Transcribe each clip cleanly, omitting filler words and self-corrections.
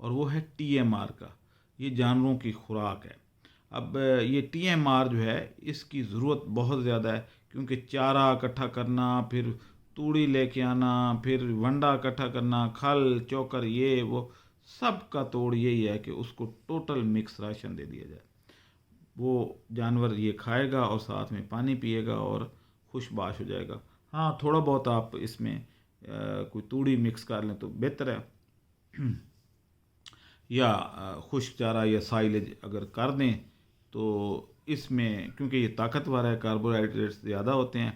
اور وہ ہے TMR کا. یہ جانوروں کی خوراک ہے. اب یہ TMR جو ہے اس کی ضرورت بہت زیادہ ہے، کیونکہ چارہ اکٹھا کرنا، پھر توڑی لے کے آنا، پھر ونڈا اکٹھا کرنا، کھل چوکر یہ وہ سب کا توڑ یہی ہے کہ اس کو ٹوٹل مکس راشن دے دیا جائے. وہ جانور یہ کھائے گا اور ساتھ میں پانی پیے گا اور خوش باش ہو جائے گا. ہاں تھوڑا بہت آپ اس میں کوئی توڑی مکس کر لیں تو بہتر ہے، یا خشک چارہ یا سائلج اگر کر دیں تو اس میں کیونکہ یہ طاقتور ہے، کاربوہائیڈریٹس زیادہ ہوتے ہیں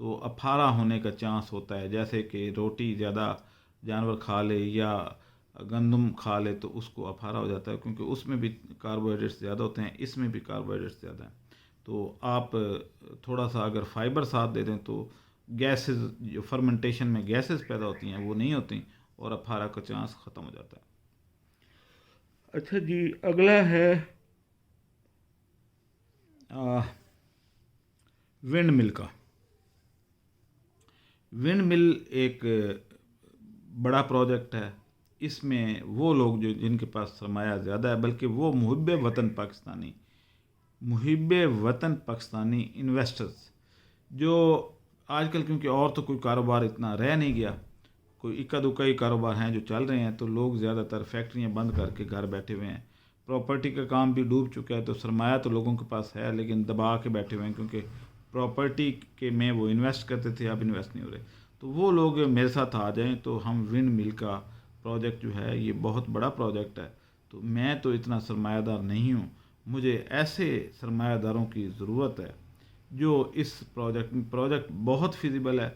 تو افارا ہونے کا چانس ہوتا ہے. جیسے کہ روٹی زیادہ جانور کھا لے یا گندم کھا لے تو اس کو افارا ہو جاتا ہے، کیونکہ اس میں بھی کاربوہائیڈریٹس زیادہ ہوتے ہیں، اس میں بھی کاربوہائیڈریٹس زیادہ ہیں. تو آپ تھوڑا سا اگر فائبر ساتھ دے دیں تو گیسز جو فرمنٹیشن میں گیسز پیدا ہوتی ہیں وہ نہیں ہوتی اور افارا کا چانس ختم ہو جاتا ہے. اچھا جی، اگلا ہے ونڈ مل کا. ونڈ مل ایک بڑا پروجیکٹ ہے. اس میں وہ لوگ جن کے پاس سرمایہ زیادہ ہے، بلکہ وہ محب وطن پاکستانی انویسٹرز جو آج کل، کیونکہ اور تو کوئی کاروبار اتنا رہ نہیں گیا، کوئی اکا دکا ہی کاروبار ہیں جو چل رہے ہیں، تو لوگ زیادہ تر فیکٹریاں بند کر کے گھر بیٹھے ہوئے ہیں. پراپرٹی کا کام بھی ڈوب چکا ہے، تو سرمایہ تو لوگوں کے پاس ہے لیکن دبا کے بیٹھے ہوئے ہیں، کیونکہ پراپرٹی کے میں وہ انویسٹ کرتے تھے، اب انویسٹ نہیں ہو رہے. تو وہ لوگ میرے ساتھ آ جائیں تو ہم ونڈ مل کا پروجیکٹ جو ہے یہ بہت بڑا پروجیکٹ ہے. تو میں تو اتنا سرمایہ دار نہیں ہوں، مجھے ایسے سرمایہ داروں کی ضرورت ہے جو اس پروجیکٹ بہت فیزیبل ہے،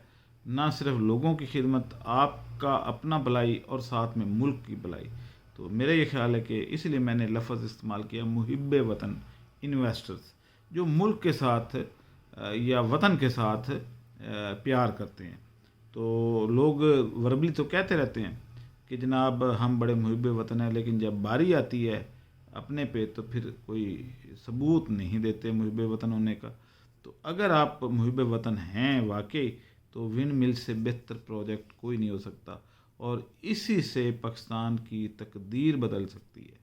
نہ صرف لوگوں کی خدمت، آپ کا اپنا بھلائی اور ساتھ میں ملک کی بھلائی. تو میرا یہ خیال ہے کہ اس لیے میں نے لفظ استعمال کیا محب وطن انویسٹرز، جو ملک کے ساتھ یا وطن کے ساتھ پیار کرتے ہیں. تو لوگ وربلی تو کہتے رہتے ہیں کہ جناب ہم بڑے محب وطن ہیں، لیکن جب باری آتی ہے اپنے پہ تو پھر کوئی ثبوت نہیں دیتے محب وطن ہونے کا. تو اگر آپ محب وطن ہیں واقعی تو ونڈ مل سے بہتر پروجیکٹ کوئی نہیں ہو سکتا، اور اسی سے پاکستان کی تقدیر بدل سکتی ہے.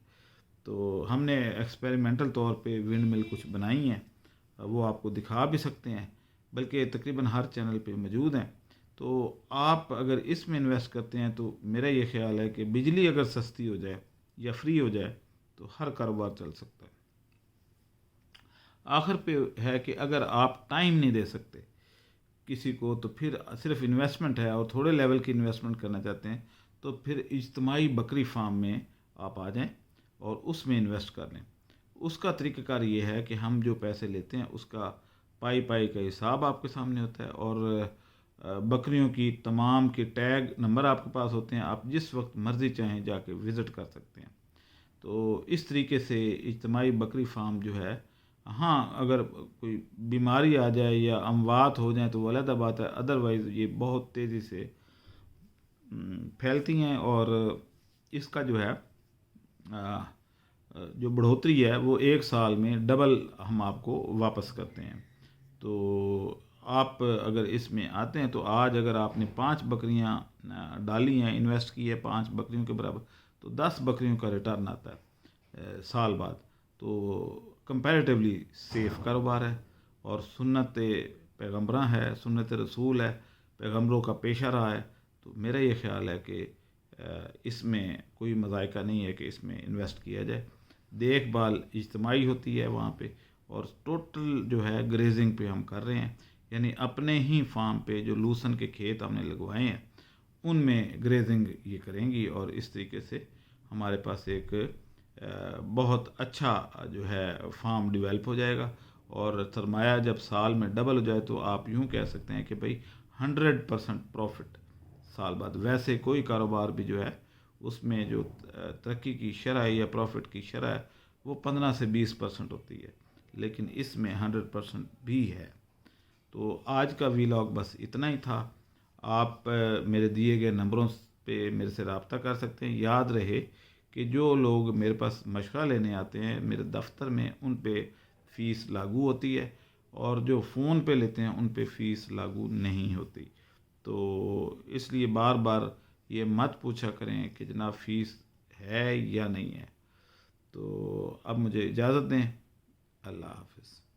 تو ہم نے ایکسپیریمنٹل طور پہ ونڈ مل کچھ بنائی ہیں، وہ آپ کو دکھا بھی سکتے ہیں، بلکہ تقریباً ہر چینل پہ موجود ہیں. تو آپ اگر اس میں انویسٹ کرتے ہیں تو میرا یہ خیال ہے کہ بجلی اگر سستی ہو جائے یا فری ہو جائے تو ہر کاروبار چل سکتا ہے. آخر پہ ہے کہ اگر آپ ٹائم نہیں دے سکتے کسی کو تو پھر صرف انویسٹمنٹ ہے اور تھوڑے لیول کی انویسٹمنٹ کرنا چاہتے ہیں تو پھر اجتماعی بکری فارم میں آپ آ جائیں اور اس میں انویسٹ کر لیں. اس کا طریقہ کار یہ ہے کہ ہم جو پیسے لیتے ہیں اس کا پائی کا حساب آپ کے سامنے ہوتا ہے، اور بکریوں کی تمام کے ٹیگ نمبر آپ کے پاس ہوتے ہیں، آپ جس وقت مرضی چاہیں جا کے وزٹ کر سکتے ہیں. تو اس طریقے سے اجتماعی بکری فارم جو ہے، ہاں اگر کوئی بیماری آ جائے یا اموات ہو جائیں تو وہ علیحدہ بات ہے، ادروائز یہ بہت تیزی سے پھیلتی ہیں، اور اس کا جو ہے جو بڑھوتری ہے وہ 1 سال میں ڈبل ہم آپ کو واپس کرتے ہیں. تو آپ اگر اس میں آتے ہیں تو آج اگر آپ نے 5 بکریاں ڈالی ہیں، انویسٹ کی ہے 5 بکریوں کے برابر، تو 10 بکریوں کا ریٹرن آتا ہے سال بعد. تو کمپیریٹیولی سیف کاروبار ہے اور سنت پیغمبراں ہے، سنت رسول ہے، پیغمبروں کا پیشہ رہا ہے. تو میرا یہ خیال ہے کہ اس میں کوئی مذائقہ نہیں ہے کہ اس میں انویسٹ کیا جائے. دیکھ بھال اجتماعی ہوتی ہے وہاں پہ، اور ٹوٹل جو ہے گریزنگ پہ ہم کر رہے ہیں، یعنی اپنے ہی فارم پہ جو لوسن کے کھیت ہم نے لگوائے ہیں ان میں گریزنگ یہ کریں گی، اور اس طریقے سے ہمارے پاس ایک بہت اچھا جو ہے فارم ڈیولپ ہو جائے گا. اور سرمایہ جب سال میں ڈبل ہو جائے تو آپ یوں کہہ سکتے ہیں کہ بھائی 100% پروفٹ سال بعد. ویسے کوئی کاروبار بھی جو ہے اس میں جو ترقی کی شرح یا پروفٹ کی شرح ہے وہ 15 سے 20% ہوتی ہے، لیکن اس میں 100% بھی ہے. تو آج کا ویلاگ بس اتنا ہی تھا. آپ میرے دیے گئے نمبروں پہ میرے سے رابطہ کر سکتے ہیں. یاد رہے کہ جو لوگ میرے پاس مشورہ لینے آتے ہیں میرے دفتر میں ان پہ فیس لاگو ہوتی ہے، اور جو فون پہ لیتے ہیں ان پہ فیس لاگو نہیں ہوتی. تو اس لیے بار بار یہ مت پوچھا کریں کہ جناب فیس ہے یا نہیں ہے. تو اب مجھے اجازت دیں. اللہ حافظ.